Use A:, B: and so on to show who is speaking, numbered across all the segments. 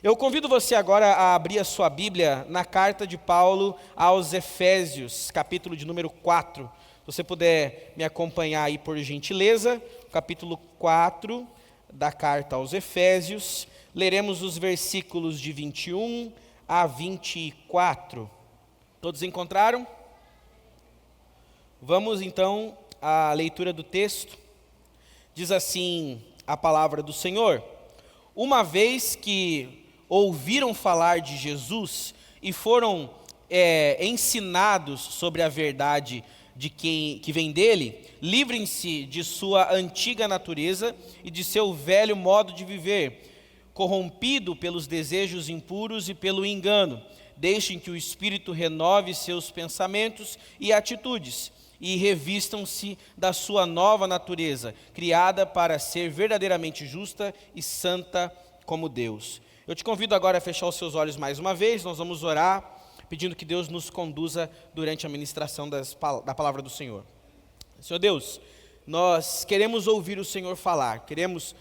A: Eu convido você agora a abrir a sua Bíblia na carta de Paulo aos Efésios, capítulo de número 4. Se você puder me acompanhar aí por gentileza, capítulo 4 da carta aos Efésios, leremos os versículos de 21 a 24. Todos encontraram? Vamos então à leitura do texto. Diz assim a palavra do Senhor: uma vez que ouviram falar de Jesus e foram ensinados sobre a verdade que vem dele, livrem-se de sua antiga natureza e de seu velho modo de viver, corrompido pelos desejos impuros e pelo engano. Deixem que o Espírito renove seus pensamentos e atitudes, e revistam-se da sua nova natureza, criada para ser verdadeiramente justa e santa como Deus. Eu te convido agora a fechar os seus olhos mais uma vez. Nós vamos orar, pedindo que Deus nos conduza durante a ministração da palavra do Senhor. Senhor Deus, nós queremos ouvir o Senhor falar, queremos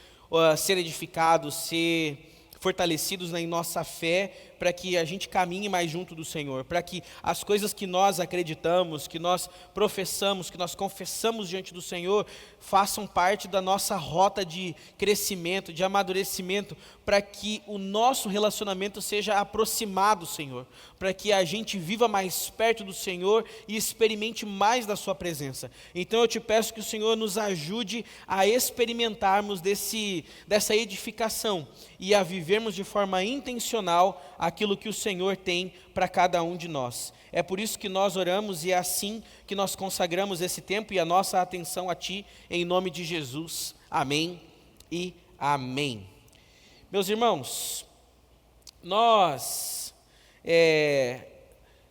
A: ser edificados, ser fortalecidos em nossa fé, para que a gente caminhe mais junto do Senhor, para que as coisas que nós acreditamos, que nós professamos, que nós confessamos diante do Senhor, façam parte da nossa rota de crescimento, de amadurecimento, para que o nosso relacionamento seja aproximado, Senhor, para que a gente viva mais perto do Senhor e experimente mais da sua presença. Então eu te peço que o Senhor nos ajude a experimentarmos dessa edificação e a vivermos de forma intencional aquilo que o Senhor tem para cada um de nós. É por isso que nós oramos e é assim que nós consagramos esse tempo e a nossa atenção a Ti, em nome de Jesus. Amém e amém. Meus irmãos, nós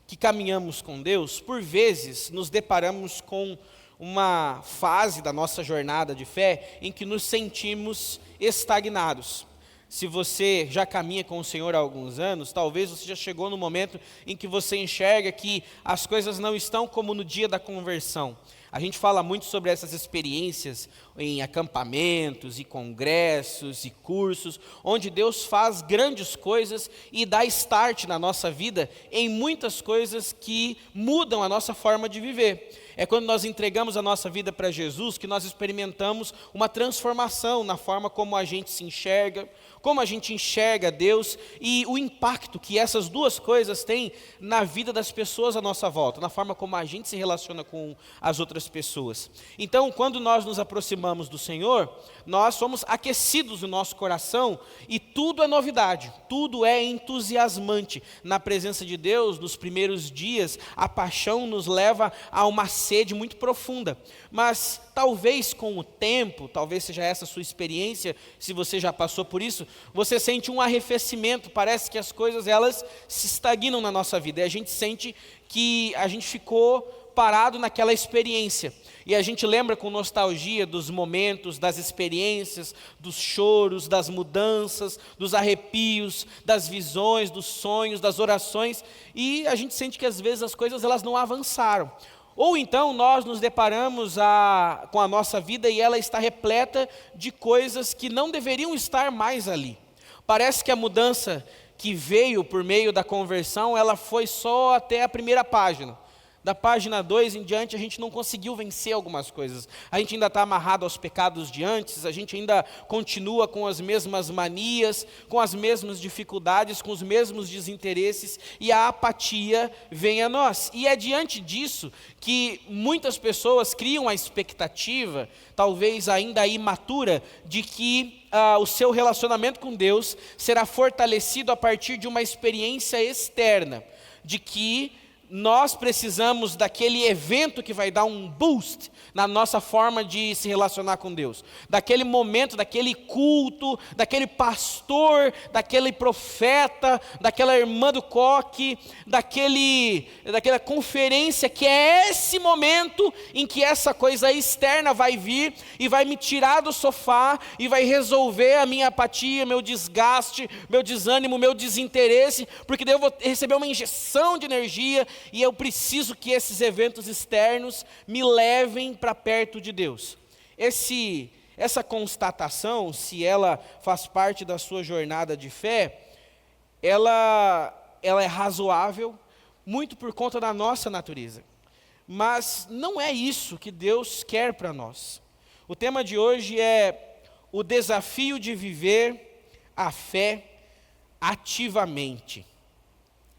A: que caminhamos com Deus, por vezes nos deparamos com uma fase da nossa jornada de fé em que nos sentimos estagnados. Se você já caminha com o Senhor há alguns anos, talvez você já chegou no momento em que você enxerga que as coisas não estão como no dia da conversão. A gente fala muito sobre essas experiências em acampamentos e congressos e cursos, onde Deus faz grandes coisas e dá start na nossa vida em muitas coisas que mudam a nossa forma de viver. É quando nós entregamos a nossa vida para Jesus que nós experimentamos uma transformação na forma como a gente se enxerga, como a gente enxerga Deus e o impacto que essas duas coisas têm na vida das pessoas à nossa volta, na forma como a gente se relaciona com as outras pessoas. Então, quando nós nos aproximamos do Senhor, nós somos aquecidos no nosso coração e tudo é novidade, tudo é entusiasmante. Na presença de Deus, nos primeiros dias, a paixão nos leva a uma sede muito profunda, mas talvez com o tempo, talvez seja essa a sua experiência, se você já passou por isso, você sente um arrefecimento, parece que as coisas elas se estagnam na nossa vida, e a gente sente que a gente ficou parado naquela experiência, e a gente lembra com nostalgia dos momentos, das experiências, dos choros, das mudanças, dos arrepios, das visões, dos sonhos, das orações, e a gente sente que às vezes as coisas elas não avançaram. Ou então nós nos deparamos com a nossa vida e ela está repleta de coisas que não deveriam estar mais ali. Parece que a mudança que veio por meio da conversão, ela foi só até a primeira página. Da página 2 em diante a gente não conseguiu vencer algumas coisas. A gente ainda está amarrado aos pecados de antes, a gente ainda continua com as mesmas manias, com as mesmas dificuldades, com os mesmos desinteresses e a apatia vem a nós. E é diante disso que muitas pessoas criam a expectativa, talvez ainda imatura, de que o seu relacionamento com Deus será fortalecido a partir de uma experiência externa, de que nós precisamos daquele evento que vai dar um boost na nossa forma de se relacionar com Deus, daquele momento, daquele culto, daquele pastor, daquele profeta, daquela irmã do coque, daquela conferência, que é esse momento em que essa coisa externa vai vir e vai me tirar do sofá e vai resolver a minha apatia, meu desgaste, meu desânimo, meu desinteresse, porque daí eu vou receber uma injeção de energia e eu preciso que esses eventos externos me levem para perto de Deus. Essa constatação, se ela faz parte da sua jornada de fé, ela é razoável, muito por conta da nossa natureza. Mas não é isso que Deus quer para nós. O tema de hoje é o desafio de viver a fé ativamente.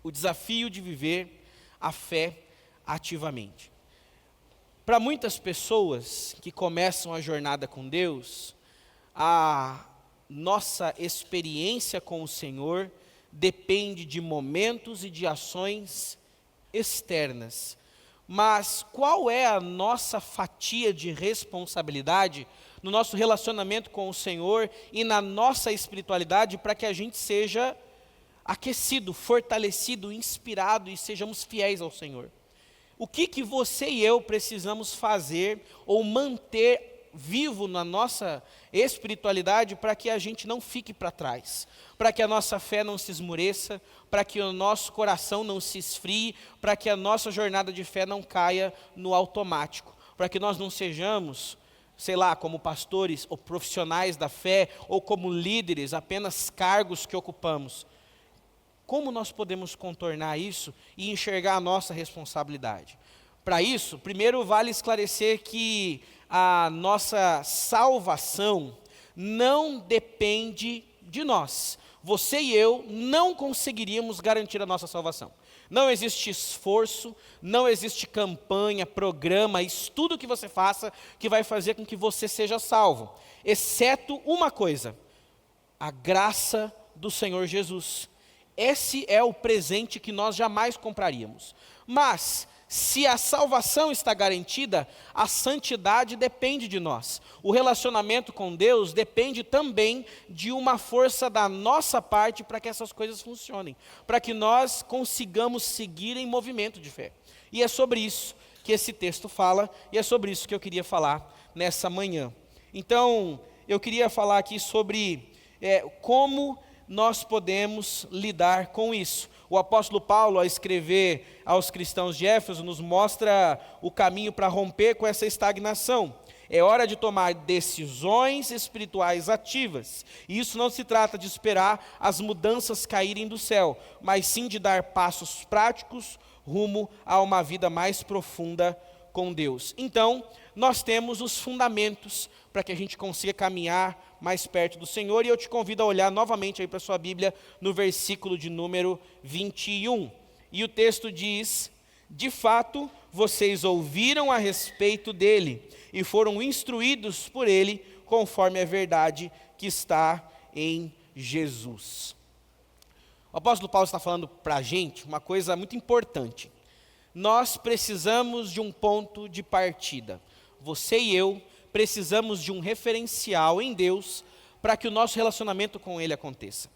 A: O desafio de viver a fé ativamente. Para muitas pessoas que começam a jornada com Deus, a nossa experiência com o Senhor depende de momentos e de ações externas. Mas qual é a nossa fatia de responsabilidade no nosso relacionamento com o Senhor e na nossa espiritualidade para que a gente seja aquecido, fortalecido, inspirado e sejamos fiéis ao Senhor? O que você e eu precisamos fazer ou manter vivo na nossa espiritualidade para que a gente não fique para trás, para que a nossa fé não se esmoreça, para que o nosso coração não se esfrie, para que a nossa jornada de fé não caia no automático, para que nós não sejamos, sei lá, como pastores ou profissionais da fé, ou como líderes, apenas cargos que ocupamos. Como nós podemos contornar isso e enxergar a nossa responsabilidade? Para isso, primeiro vale esclarecer que a nossa salvação não depende de nós. Você e eu não conseguiríamos garantir a nossa salvação. Não existe esforço, não existe campanha, programa, estudo que você faça que vai fazer com que você seja salvo. Exceto uma coisa: a graça do Senhor Jesus. Esse é o presente que nós jamais compraríamos. Mas, se a salvação está garantida, a santidade depende de nós. O relacionamento com Deus depende também de uma força da nossa parte para que essas coisas funcionem, para que nós consigamos seguir em movimento de fé. E é sobre isso que esse texto fala, e é sobre isso que eu queria falar nessa manhã. Então, eu queria falar aqui sobre como nós podemos lidar com isso. O apóstolo Paulo, ao escrever aos cristãos de Éfeso, nos mostra o caminho para romper com essa estagnação. É hora de tomar decisões espirituais ativas. E isso não se trata de esperar as mudanças caírem do céu, mas sim de dar passos práticos rumo a uma vida mais profunda com Deus. Então, nós temos os fundamentos para que a gente consiga caminhar mais perto do Senhor, e eu te convido a olhar novamente aí para a sua Bíblia, no versículo de número 21. E o texto diz: de fato, vocês ouviram a respeito dele, e foram instruídos por ele, conforme a verdade que está em Jesus. O apóstolo Paulo está falando para a gente uma coisa muito importante. Nós precisamos de um ponto de partida. Você e eu precisamos de um referencial em Deus para que o nosso relacionamento com Ele aconteça.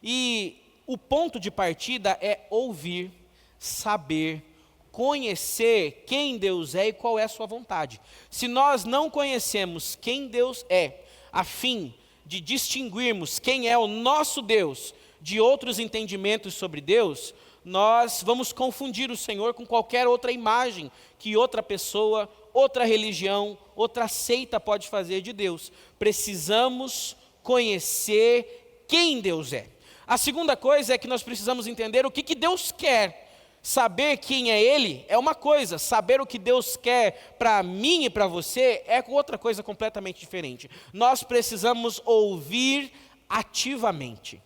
A: E o ponto de partida é ouvir, saber, conhecer quem Deus é e qual é a sua vontade. Se nós não conhecemos quem Deus é, a fim de distinguirmos quem é o nosso Deus de outros entendimentos sobre Deus, nós vamos confundir o Senhor com qualquer outra imagem que outra pessoa, outra religião, outra seita pode fazer de Deus. Precisamos conhecer quem Deus é. A segunda coisa é que nós precisamos entender o que Deus quer. Saber quem é Ele é uma coisa, saber o que Deus quer para mim e para você é outra coisa completamente diferente. Nós precisamos ouvir ativamente.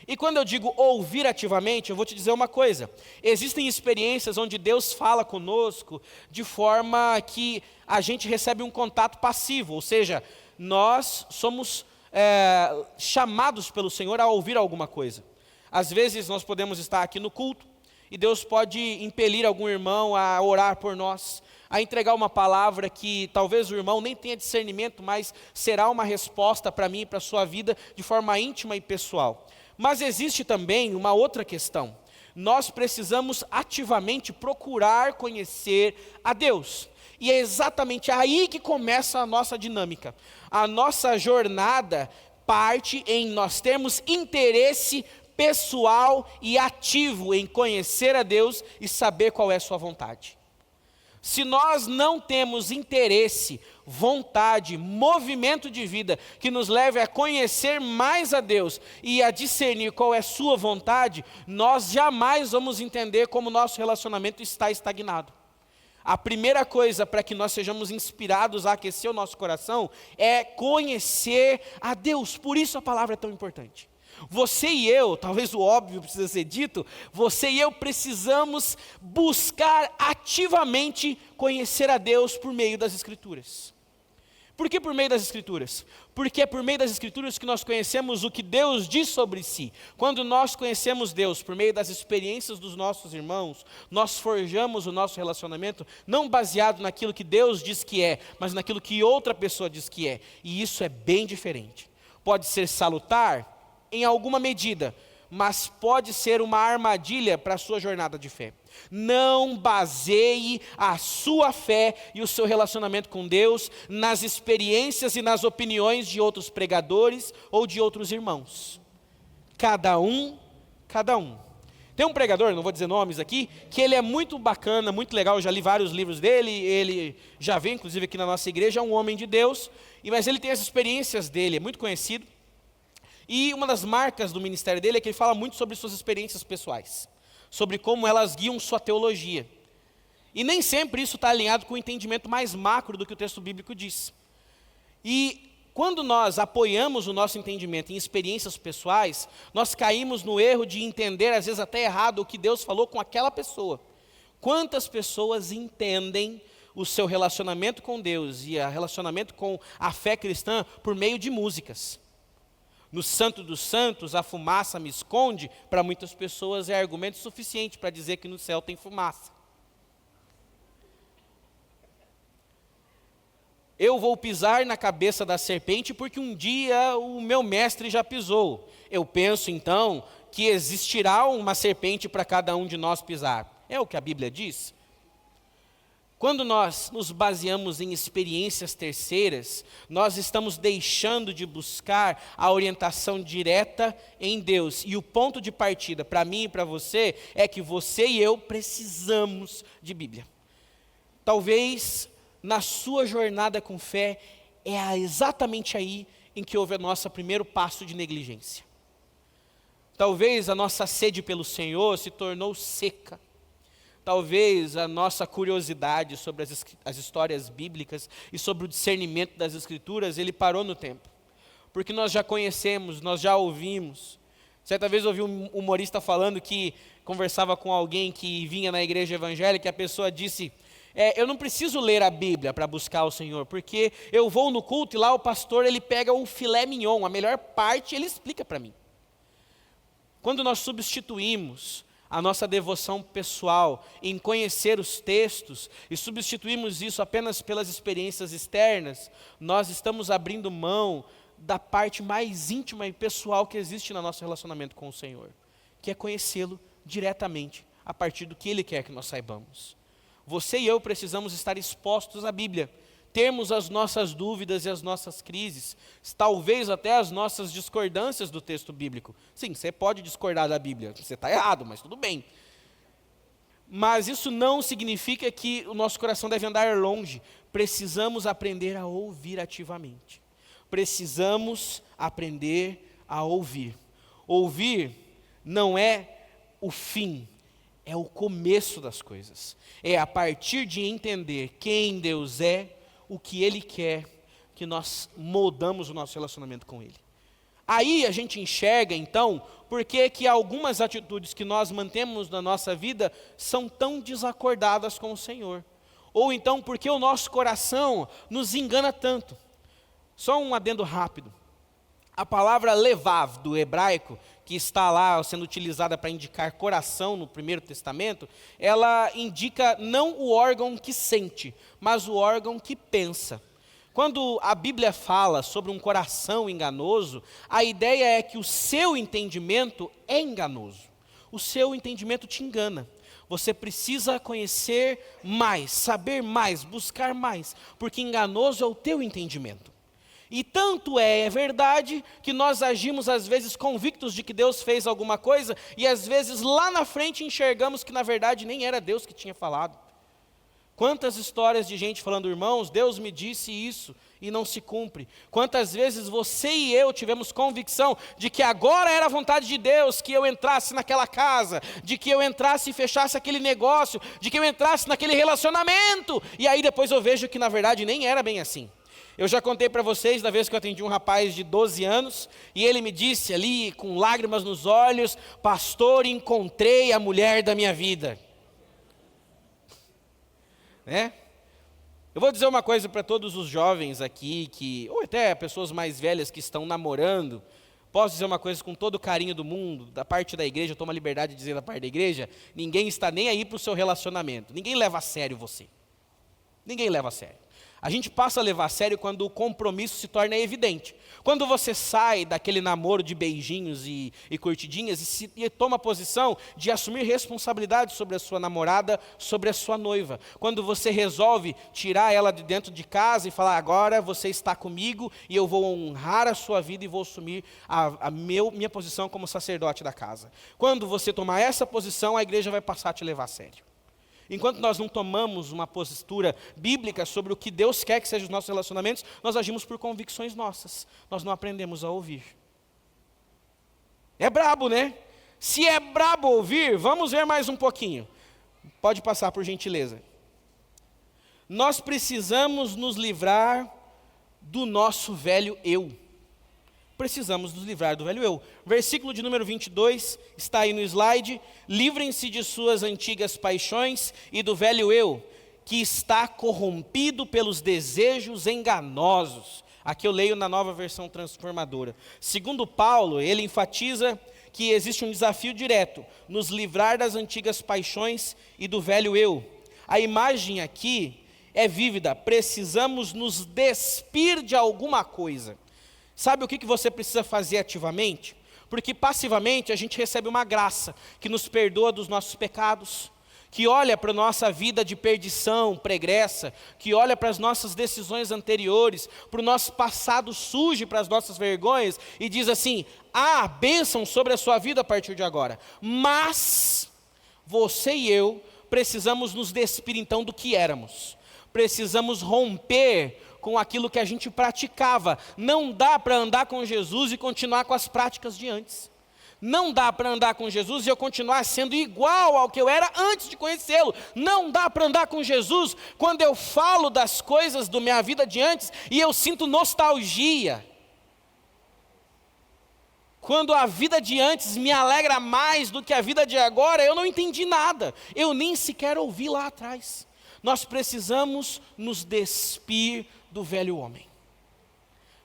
A: E quando eu digo ouvir ativamente, eu vou te dizer uma coisa: existem experiências onde Deus fala conosco de forma que a gente recebe um contato passivo, ou seja, nós somos chamados pelo Senhor a ouvir alguma coisa. Às vezes nós podemos estar aqui no culto e Deus pode impelir algum irmão a orar por nós, a entregar uma palavra que talvez o irmão nem tenha discernimento, mas será uma resposta para mim e para a sua vida de forma íntima e pessoal. Mas existe também uma outra questão. Nós precisamos ativamente procurar conhecer a Deus. E é exatamente aí que começa a nossa dinâmica. A nossa jornada parte em nós termos interesse pessoal e ativo em conhecer a Deus e saber qual é a sua vontade. Se nós não temos interesse, vontade, movimento de vida que nos leve a conhecer mais a Deus e a discernir qual é sua vontade, nós jamais vamos entender como nosso relacionamento está estagnado. A primeira coisa para que nós sejamos inspirados a aquecer o nosso coração é conhecer a Deus. Por isso a palavra é tão importante. Você e eu, talvez o óbvio precisa ser dito, você e eu precisamos buscar ativamente conhecer a Deus por meio das Escrituras. Por que por meio das Escrituras? Porque é por meio das Escrituras que nós conhecemos o que Deus diz sobre si. Quando nós conhecemos Deus por meio das experiências dos nossos irmãos, nós forjamos o nosso relacionamento não baseado naquilo que Deus diz que é, mas naquilo que outra pessoa diz que é. E isso é bem diferente. Pode ser salutar em alguma medida, mas pode ser uma armadilha para a sua jornada de fé. Não baseie a sua fé e o seu relacionamento com Deus nas experiências e nas opiniões de outros pregadores ou de outros irmãos. Cada um. Tem um pregador, não vou dizer nomes aqui, que ele é muito bacana, muito legal, eu já li vários livros dele, ele já veio inclusive aqui na nossa igreja, é um homem de Deus, mas ele tem as experiências dele, é muito conhecido. E uma das marcas do ministério dele é que ele fala muito sobre suas experiências pessoais, sobre como elas guiam sua teologia. E nem sempre isso está alinhado com o entendimento mais macro do que o texto bíblico diz. E quando nós apoiamos o nosso entendimento em experiências pessoais, nós caímos no erro de entender, às vezes até errado, o que Deus falou com aquela pessoa. Quantas pessoas entendem o seu relacionamento com Deus e o relacionamento com a fé cristã por meio de músicas? No Santo dos Santos, a fumaça me esconde, para muitas pessoas é argumento suficiente para dizer que no céu tem fumaça. Eu vou pisar na cabeça da serpente porque um dia o meu mestre já pisou. Eu penso então que existirá uma serpente para cada um de nós pisar. É o que a Bíblia diz. Quando nós nos baseamos em experiências terceiras, nós estamos deixando de buscar a orientação direta em Deus. E o ponto de partida para mim e para você é que você e eu precisamos de Bíblia. Talvez na sua jornada com fé é exatamente aí em que houve o nosso primeiro passo de negligência. Talvez a nossa sede pelo Senhor se tornou seca. Talvez a nossa curiosidade sobre as histórias bíblicas e sobre o discernimento das Escrituras, ele parou no tempo. Porque nós já conhecemos, nós já ouvimos. Certa vez eu ouvi um humorista falando que conversava com alguém que vinha na igreja evangélica e a pessoa disse, eu não preciso ler a Bíblia para buscar o Senhor, porque eu vou no culto e lá o pastor ele pega o filé mignon, a melhor parte, ele explica para mim. Quando nós substituímos a nossa devoção pessoal em conhecer os textos e substituímos isso apenas pelas experiências externas, nós estamos abrindo mão da parte mais íntima e pessoal que existe no nosso relacionamento com o Senhor, que é conhecê-lo diretamente a partir do que Ele quer que nós saibamos. Você e eu precisamos estar expostos à Bíblia, termos as nossas dúvidas e as nossas crises, talvez até as nossas discordâncias do texto bíblico. Sim, você pode discordar da Bíblia, você está errado, mas tudo bem. Mas isso não significa que o nosso coração deve andar longe. Precisamos aprender a ouvir ativamente. Precisamos aprender a ouvir. Ouvir não é o fim, é o começo das coisas. É a partir de entender quem Deus é, o que Ele quer, que nós moldamos o nosso relacionamento com Ele. Aí a gente enxerga, então, por que algumas atitudes que nós mantemos na nossa vida são tão desacordadas com o Senhor. Ou então, porque o nosso coração nos engana tanto. Só um adendo rápido. A palavra levav, do hebraico, que está lá sendo utilizada para indicar coração no Primeiro Testamento, ela indica não o órgão que sente, mas o órgão que pensa. Quando a Bíblia fala sobre um coração enganoso, a ideia é que o seu entendimento é enganoso. O seu entendimento te engana. Você precisa conhecer mais, saber mais, buscar mais, porque enganoso é o teu entendimento. E tanto é verdade que nós agimos às vezes convictos de que Deus fez alguma coisa e às vezes lá na frente enxergamos que na verdade nem era Deus que tinha falado. Quantas histórias de gente falando, irmãos, Deus me disse isso e não se cumpre. Quantas vezes você e eu tivemos convicção de que agora era a vontade de Deus que eu entrasse naquela casa, de que eu entrasse e fechasse aquele negócio, de que eu entrasse naquele relacionamento, e aí depois eu vejo que na verdade nem era bem assim. Eu já contei para vocês da vez que eu atendi um rapaz de 12 anos, e ele me disse ali, com lágrimas nos olhos, pastor, encontrei a mulher da minha vida. Né? Eu vou dizer uma coisa para todos os jovens aqui, ou até pessoas mais velhas que estão namorando. Posso dizer uma coisa com todo o carinho do mundo, da parte da igreja, eu tomo a liberdade de dizer da parte da igreja, ninguém está nem aí para o seu relacionamento, ninguém leva a sério você. Ninguém leva a sério. A gente passa a levar a sério quando o compromisso se torna evidente. Quando você sai daquele namoro de beijinhos e curtidinhas e toma a posição de assumir responsabilidade sobre a sua namorada, sobre a sua noiva. Quando você resolve tirar ela de dentro de casa e falar, agora você está comigo e eu vou honrar a sua vida e vou assumir minha posição como sacerdote da casa. Quando você tomar essa posição, a igreja vai passar a te levar a sério. Enquanto nós não tomamos uma postura bíblica sobre o que Deus quer que sejam os nossos relacionamentos, nós agimos por convicções nossas. Nós não aprendemos a ouvir. É brabo, né? Se é brabo ouvir, vamos ver mais um pouquinho. Pode passar, por gentileza. Nós precisamos nos livrar do nosso velho eu. Precisamos nos livrar do velho eu. Versículo de número 22, está aí no slide. Livrem-se de suas antigas paixões e do velho eu, que está corrompido pelos desejos enganosos. Aqui eu leio na Nova Versão Transformadora. Segundo Paulo, ele enfatiza que existe um desafio direto, nos livrar das antigas paixões e do velho eu. A imagem aqui é vívida, precisamos nos despir de alguma coisa. Sabe o que você precisa fazer ativamente? Porque passivamente a gente recebe uma graça que nos perdoa dos nossos pecados, que olha para a nossa vida de perdição pregressa, que olha para as nossas decisões anteriores, para o nosso passado sujo, para as nossas vergonhas, e diz assim, há bênção sobre a sua vida a partir de agora. Mas você e eu precisamos nos despir então do que éramos. Precisamos romper com aquilo que a gente praticava. Não dá para andar com Jesus e continuar com as práticas de antes. Não dá para andar com Jesus e eu continuar sendo igual ao que eu era antes de conhecê-lo. Não dá para andar com Jesus quando eu falo das coisas da minha vida de antes e eu sinto nostalgia. Quando a vida de antes me alegra mais do que a vida de agora, eu não entendi nada. Eu nem sequer ouvi lá atrás. Nós precisamos nos despir do velho homem.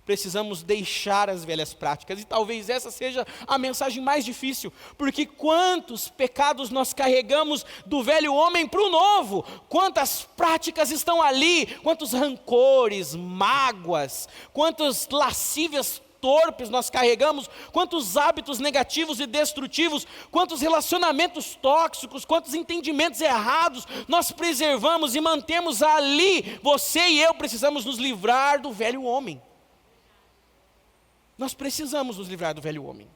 A: Precisamos deixar as velhas práticas, e talvez essa seja a mensagem mais difícil, porque quantos pecados nós carregamos do velho homem para o novo, quantas práticas estão ali, quantos rancores, mágoas, quantas lascívias torpes nós carregamos, quantos hábitos negativos e destrutivos, quantos relacionamentos tóxicos, quantos entendimentos errados nós preservamos e mantemos ali. Você e eu precisamos nos livrar do velho homem. Nós precisamos nos livrar do velho homem.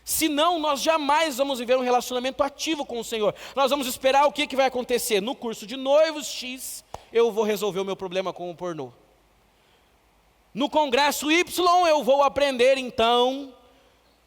A: Senão nós jamais vamos viver um relacionamento ativo com o Senhor. Nós vamos esperar o que vai acontecer. No curso de noivos X, eu vou resolver o meu problema com o pornô. No congresso Y eu vou aprender então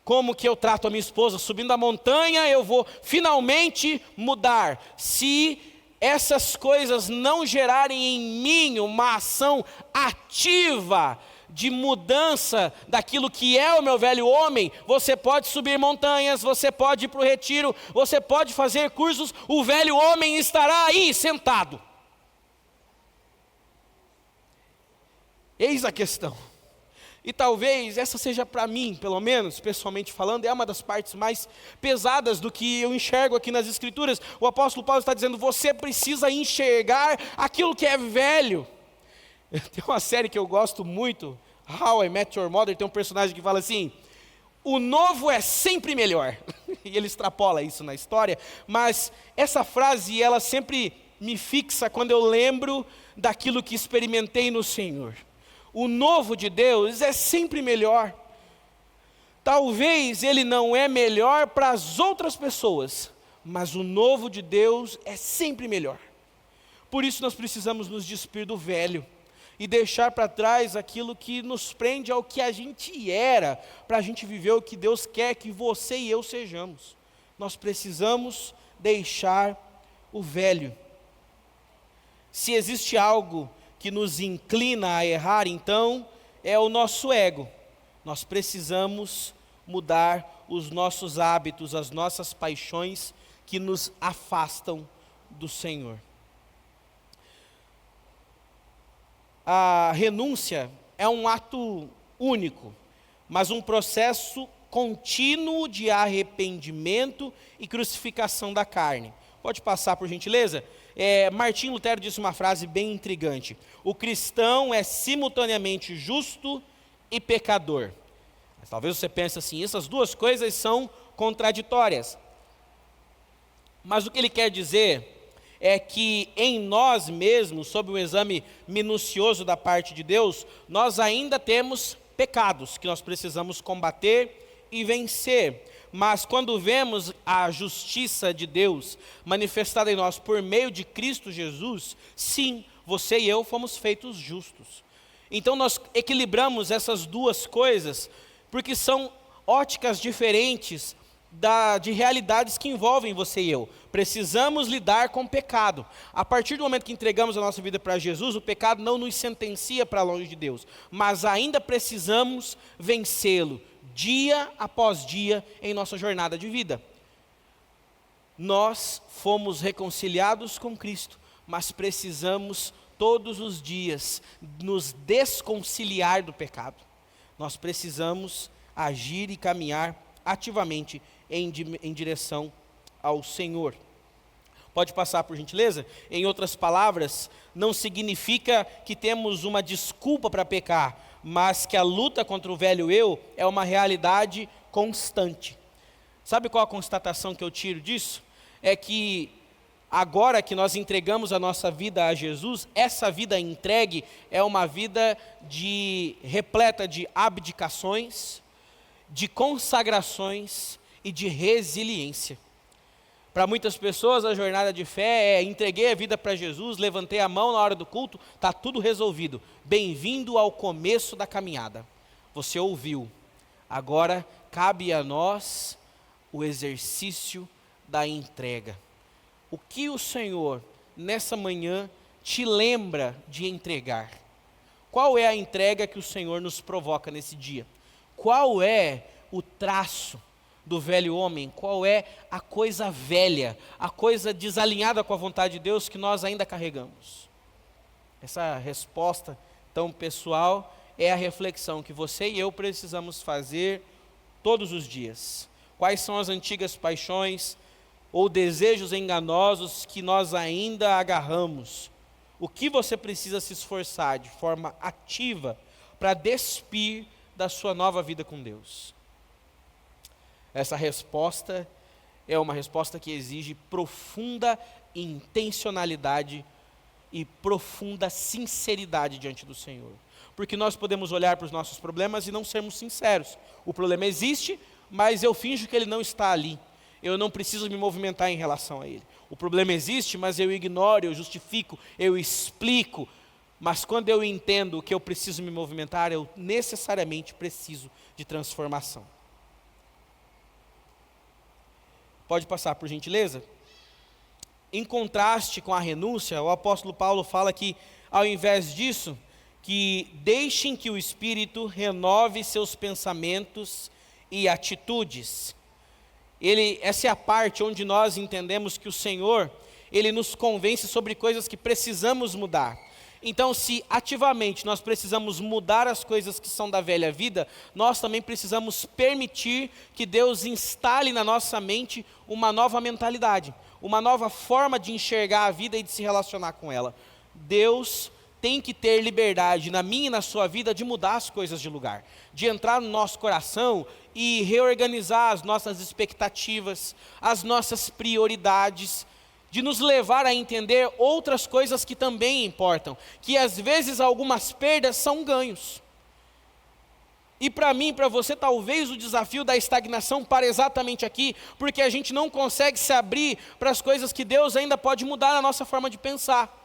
A: como que eu trato a minha esposa. Subindo a montanha eu vou finalmente mudar. Se essas coisas não gerarem em mim uma ação ativa de mudança daquilo que é o meu velho homem, você pode subir montanhas, você pode ir para o retiro, você pode fazer cursos, o velho homem estará aí sentado. Eis a questão. E talvez essa seja para mim, pelo menos, pessoalmente falando, é uma das partes mais pesadas do que eu enxergo aqui nas Escrituras. O apóstolo Paulo está dizendo, você precisa enxergar aquilo que é velho. Tem uma série que eu gosto muito, How I Met Your Mother, tem um personagem que fala assim, o novo é sempre melhor. E ele extrapola isso na história, mas essa frase, ela sempre me fixa quando eu lembro daquilo que experimentei no Senhor. O novo de Deus é sempre melhor. Talvez ele não é melhor para as outras pessoas, mas o novo de Deus é sempre melhor. Por isso nós precisamos nos despir do velho e deixar para trás aquilo que nos prende ao que a gente era, para a gente viver o que Deus quer que você e eu sejamos. Nós precisamos deixar o velho. Se existe algo que nos inclina a errar, então, é o nosso ego. Nós precisamos mudar os nossos hábitos, as nossas paixões que nos afastam do Senhor. A renúncia é um ato único, mas um processo contínuo de arrependimento e crucificação da carne. Pode passar, por gentileza? Martim Lutero disse uma frase bem intrigante: o cristão é simultaneamente justo e pecador. Mas talvez você pense assim, essas duas coisas são contraditórias. Mas o que ele quer dizer é que em nós mesmos, sob um exame minucioso da parte de Deus, nós ainda temos pecados que nós precisamos combater e vencer. Mas quando vemos a justiça de Deus manifestada em nós por meio de Cristo Jesus, sim, você e eu fomos feitos justos. Então nós equilibramos essas duas coisas, porque são óticas diferentes de realidades que envolvem você e eu. Precisamos lidar com o pecado. A partir do momento que entregamos a nossa vida para Jesus, o pecado não nos sentencia para longe de Deus, mas ainda precisamos vencê-lo, dia após dia, em nossa jornada de vida. Nós fomos reconciliados com Cristo, mas precisamos todos os dias nos desconciliar do pecado. Nós precisamos agir e caminhar ativamente em direção ao Senhor. Pode passar, por gentileza? Em outras palavras, não significa que temos uma desculpa para pecar, mas que a luta contra o velho eu é uma realidade constante. Sabe qual a constatação que eu tiro disso? É que agora que nós entregamos a nossa vida a Jesus, essa vida entregue é uma vida repleta de abdicações, de consagrações e de resiliência. Para muitas pessoas a jornada de fé é: entreguei a vida para Jesus, levantei a mão na hora do culto, está tudo resolvido. Bem-vindo ao começo da caminhada. Você ouviu. Agora cabe a nós o exercício da entrega. O que o Senhor nessa manhã te lembra de entregar? Qual é a entrega que o Senhor nos provoca nesse dia? Qual é o traço do velho homem? Qual é a coisa velha, a coisa desalinhada com a vontade de Deus que nós ainda carregamos? Essa resposta tão pessoal é a reflexão que você e eu precisamos fazer todos os dias. Quais são as antigas paixões ou desejos enganosos que nós ainda agarramos? O que você precisa se esforçar de forma ativa para despir da sua nova vida com Deus? Essa resposta é uma resposta que exige profunda intencionalidade e profunda sinceridade diante do Senhor. Porque nós podemos olhar para os nossos problemas e não sermos sinceros. O problema existe, mas eu finjo que ele não está ali. Eu não preciso me movimentar em relação a ele. O problema existe, mas eu ignoro, eu justifico, eu explico. Mas quando eu entendo que eu preciso me movimentar, eu necessariamente preciso de transformação. Pode passar, por gentileza? Em contraste com a renúncia, o apóstolo Paulo fala que, ao invés disso, que deixem que o Espírito renove seus pensamentos e atitudes. Essa é a parte onde nós entendemos que o Senhor, Ele nos convence sobre coisas que precisamos mudar. Então, se ativamente nós precisamos mudar as coisas que são da velha vida, nós também precisamos permitir que Deus instale na nossa mente uma nova mentalidade, uma nova forma de enxergar a vida e de se relacionar com ela. Deus tem que ter liberdade na minha e na sua vida de mudar as coisas de lugar, de entrar no nosso coração e reorganizar as nossas expectativas, as nossas prioridades, de nos levar a entender outras coisas que também importam, que às vezes algumas perdas são ganhos. E para mim, para você, talvez o desafio da estagnação para exatamente aqui, porque a gente não consegue se abrir para as coisas que Deus ainda pode mudar na nossa forma de pensar.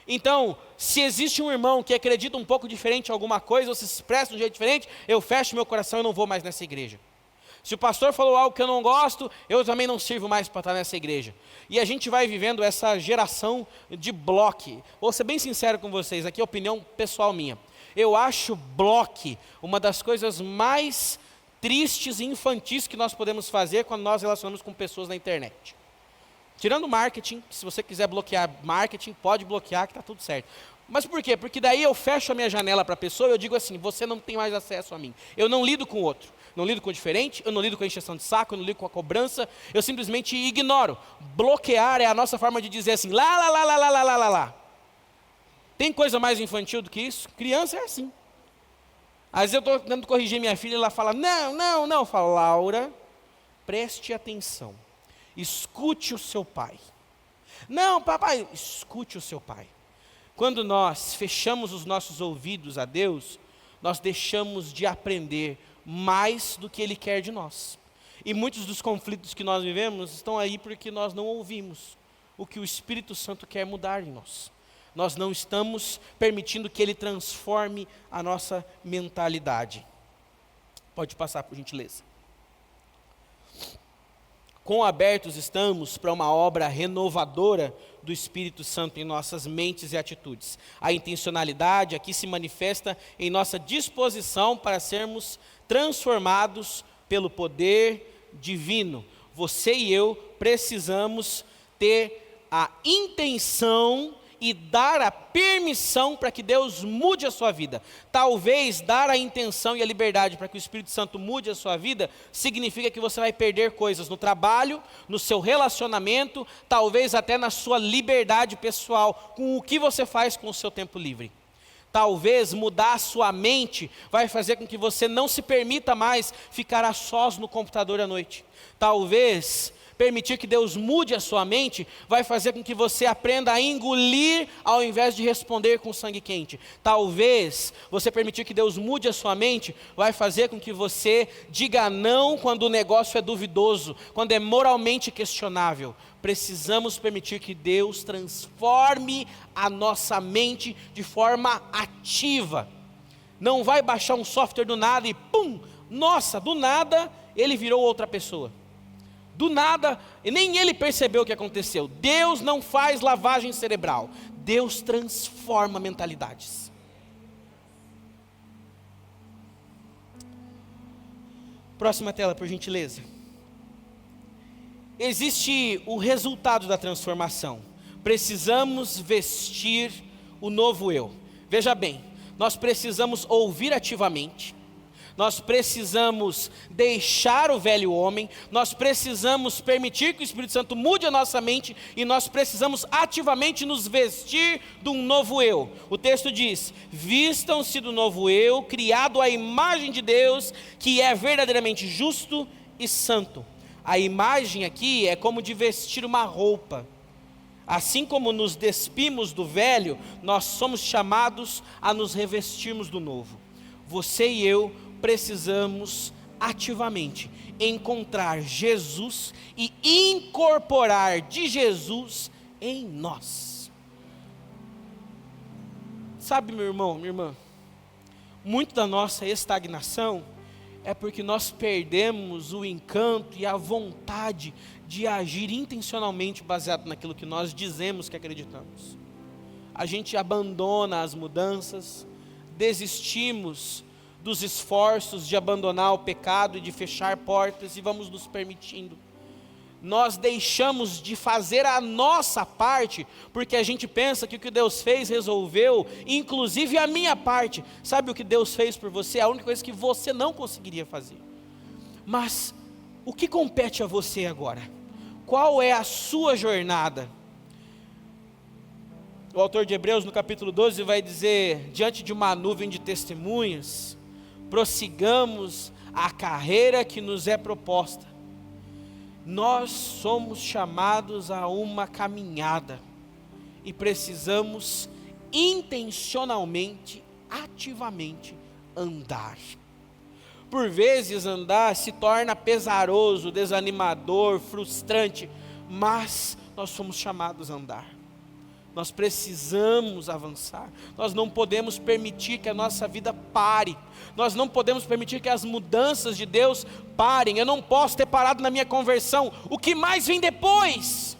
A: Então, se existe um irmão que acredita um pouco diferente em alguma coisa, ou se expressa de um jeito diferente, eu fecho meu coração e não vou mais nessa igreja. Se o pastor falou algo que eu não gosto, eu também não sirvo mais para estar nessa igreja. E a gente vai vivendo essa geração de bloque. Vou ser bem sincero com vocês, aqui é opinião pessoal minha. Eu acho bloque uma das coisas mais tristes e infantis que nós podemos fazer quando nós relacionamos com pessoas na internet. Tirando marketing, se você quiser bloquear marketing, pode bloquear que está tudo certo. Mas por quê? Porque daí eu fecho a minha janela para a pessoa e eu digo assim, você não tem mais acesso a mim. Eu não lido com o outro, não lido com o diferente, eu não lido com a encheção de saco, eu não lido com a cobrança, eu simplesmente ignoro. Bloquear é a nossa forma de dizer assim, lá. Tem coisa mais infantil do que isso? Criança é assim. Às vezes eu estou tentando corrigir minha filha e ela fala, não. Eu falo, Laura, preste atenção. Escute o seu pai. Não, papai, escute o seu pai. Quando nós fechamos os nossos ouvidos a Deus, nós deixamos de aprender mais do que Ele quer de nós. E muitos dos conflitos que nós vivemos estão aí porque nós não ouvimos o que o Espírito Santo quer mudar em nós. Nós não estamos permitindo que Ele transforme a nossa mentalidade. Pode passar, por gentileza. Quão abertos estamos para uma obra renovadora do Espírito Santo em nossas mentes e atitudes. A intencionalidade aqui se manifesta em nossa disposição para sermos transformados pelo poder divino. Você e eu precisamos ter a intenção e dar a permissão para que Deus mude a sua vida. Talvez dar a intenção e a liberdade para que o Espírito Santo mude a sua vida, significa que você vai perder coisas no trabalho, no seu relacionamento, talvez até na sua liberdade pessoal, com o que você faz com o seu tempo livre. Talvez mudar a sua mente vai fazer com que você não se permita mais ficar a sós no computador à noite. Talvez permitir que Deus mude a sua mente vai fazer com que você aprenda a engolir ao invés de responder com sangue quente. Talvez você permitir que Deus mude a sua mente vai fazer com que você diga não quando o negócio é duvidoso, quando é moralmente questionável. Precisamos permitir que Deus transforme a nossa mente de forma ativa. Não vai baixar um software do nada e pum, nossa, do nada ele virou outra pessoa. Do nada, nem ele percebeu o que aconteceu. Deus não faz lavagem cerebral. Deus transforma mentalidades. Próxima tela, por gentileza. Existe o resultado da transformação. Precisamos vestir o novo eu. Veja bem, nós precisamos ouvir ativamente. Nós precisamos deixar o velho homem, nós precisamos permitir que o Espírito Santo mude a nossa mente e nós precisamos ativamente nos vestir de um novo eu. O texto diz, vistam-se do novo eu, criado à imagem de Deus, que é verdadeiramente justo e santo. A imagem aqui é como de vestir uma roupa. Assim como nos despimos do velho, nós somos chamados a nos revestirmos do novo. Você e eu precisamos ativamente encontrar Jesus e incorporar de Jesus em nós. Sabe, meu irmão, minha irmã, muito da nossa estagnação é porque nós perdemos o encanto e a vontade de agir intencionalmente baseado naquilo que nós dizemos que acreditamos. A gente abandona as mudanças, desistimos dos esforços de abandonar o pecado e de fechar portas e vamos nos permitindo. Nós deixamos de fazer a nossa parte, porque a gente pensa que o que Deus fez resolveu, inclusive a minha parte. Sabe o que Deus fez por você? A única coisa que você não conseguiria fazer. Mas o que compete a você agora? Qual é a sua jornada? O autor de Hebreus no capítulo 12 vai dizer, diante de uma nuvem de testemunhas, prossigamos a carreira que nos é proposta. Nós somos chamados a uma caminhada e precisamos intencionalmente, ativamente andar. Por vezes andar se torna pesaroso, desanimador, frustrante, mas nós somos chamados a andar. Nós precisamos avançar. Nós não podemos permitir que a nossa vida pare. Nós não podemos permitir que as mudanças de Deus parem. Eu não posso ter parado na minha conversão. O que mais vem depois?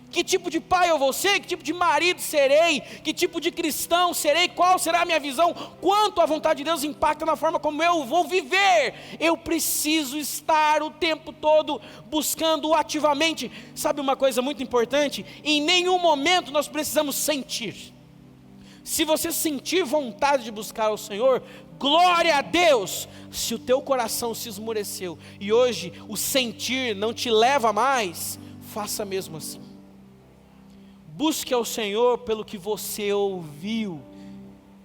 A: Que tipo de pai eu vou ser? Que tipo de marido serei? Que tipo de cristão serei? Qual será a minha visão? Quanto a vontade de Deus impacta na forma como eu vou viver? Eu preciso estar o tempo todo buscando ativamente. Sabe uma coisa muito importante? Em nenhum momento nós precisamos sentir. Se você sentir vontade de buscar o Senhor, glória a Deus. Se o teu coração se esmoreceu e hoje o sentir não te leva mais, faça mesmo assim. Busque ao Senhor pelo que você ouviu.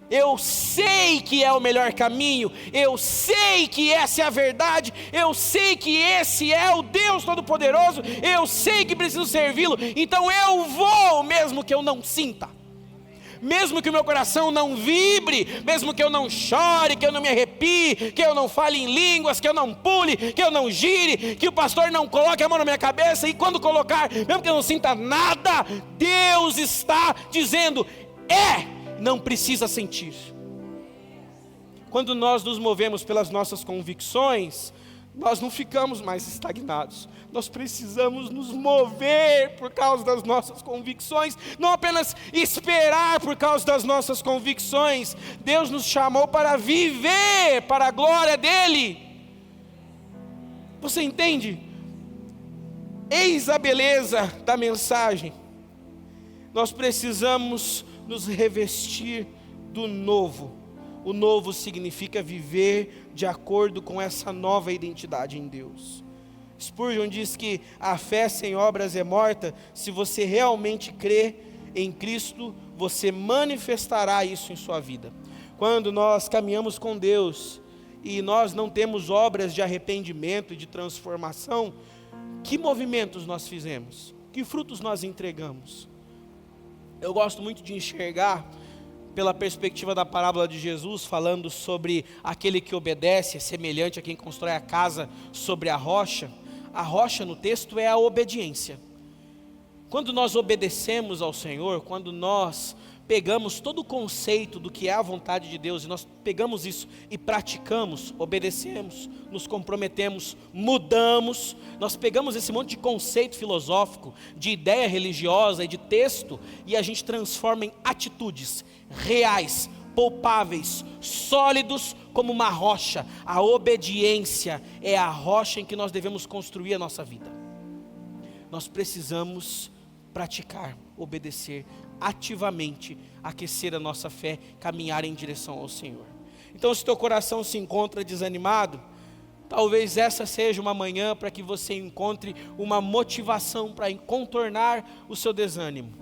A: Eu sei que é o melhor caminho, eu sei que essa é a verdade, eu sei que esse é o Deus Todo-Poderoso, eu sei que preciso servi-lo, então eu vou, mesmo que eu não sinta, mesmo que o meu coração não vibre, mesmo que eu não chore, que eu não me arrepie, que eu não fale em línguas, que eu não pule, que eu não gire, que o pastor não coloque a mão na minha cabeça, e quando colocar, mesmo que eu não sinta nada, Deus está dizendo, não precisa sentir. Quando nós nos movemos pelas nossas convicções, nós não ficamos mais estagnados. Nós precisamos nos mover por causa das nossas convicções, não apenas esperar por causa das nossas convicções. Deus nos chamou para viver para a glória dEle. Você entende? Eis a beleza da mensagem. Nós precisamos nos revestir do novo. O novo significa viver de acordo com essa nova identidade em Deus. Spurgeon diz que a fé sem obras é morta. Se você realmente crê em Cristo, você manifestará isso em sua vida. Quando nós caminhamos com Deus e nós não temos obras de arrependimento e de transformação, que movimentos nós fizemos? Que frutos nós entregamos? Eu gosto muito de enxergar pela perspectiva da parábola de Jesus, falando sobre aquele que obedece, é semelhante a quem constrói a casa sobre a rocha. A rocha no texto é a obediência. Quando nós obedecemos ao Senhor, quando nós pegamos todo o conceito do que é a vontade de Deus, e nós pegamos isso e praticamos, obedecemos, nos comprometemos, mudamos, nós pegamos esse monte de conceito filosófico, de ideia religiosa e de texto, e a gente transforma em atitudes reais, palpáveis, sólidos como uma rocha. A obediência é a rocha em que nós devemos construir a nossa vida. Nós precisamos praticar, obedecer ativamente, aquecer a nossa fé, caminhar em direção ao Senhor. Então, se teu coração se encontra desanimado, talvez essa seja uma manhã para que você encontre uma motivação para contornar o seu desânimo.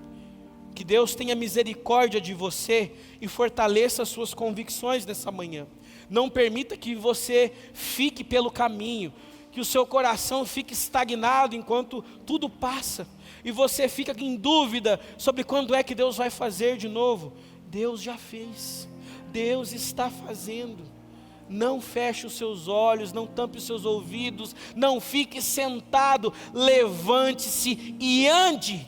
A: Que Deus tenha misericórdia de você e fortaleça as suas convicções nessa manhã. Não permita que você fique pelo caminho, que o seu coração fique estagnado enquanto tudo passa, e você fica em dúvida sobre quando é que Deus vai fazer de novo. Deus já fez, Deus está fazendo. Não feche os seus olhos, não tampe os seus ouvidos, não fique sentado, levante-se e ande.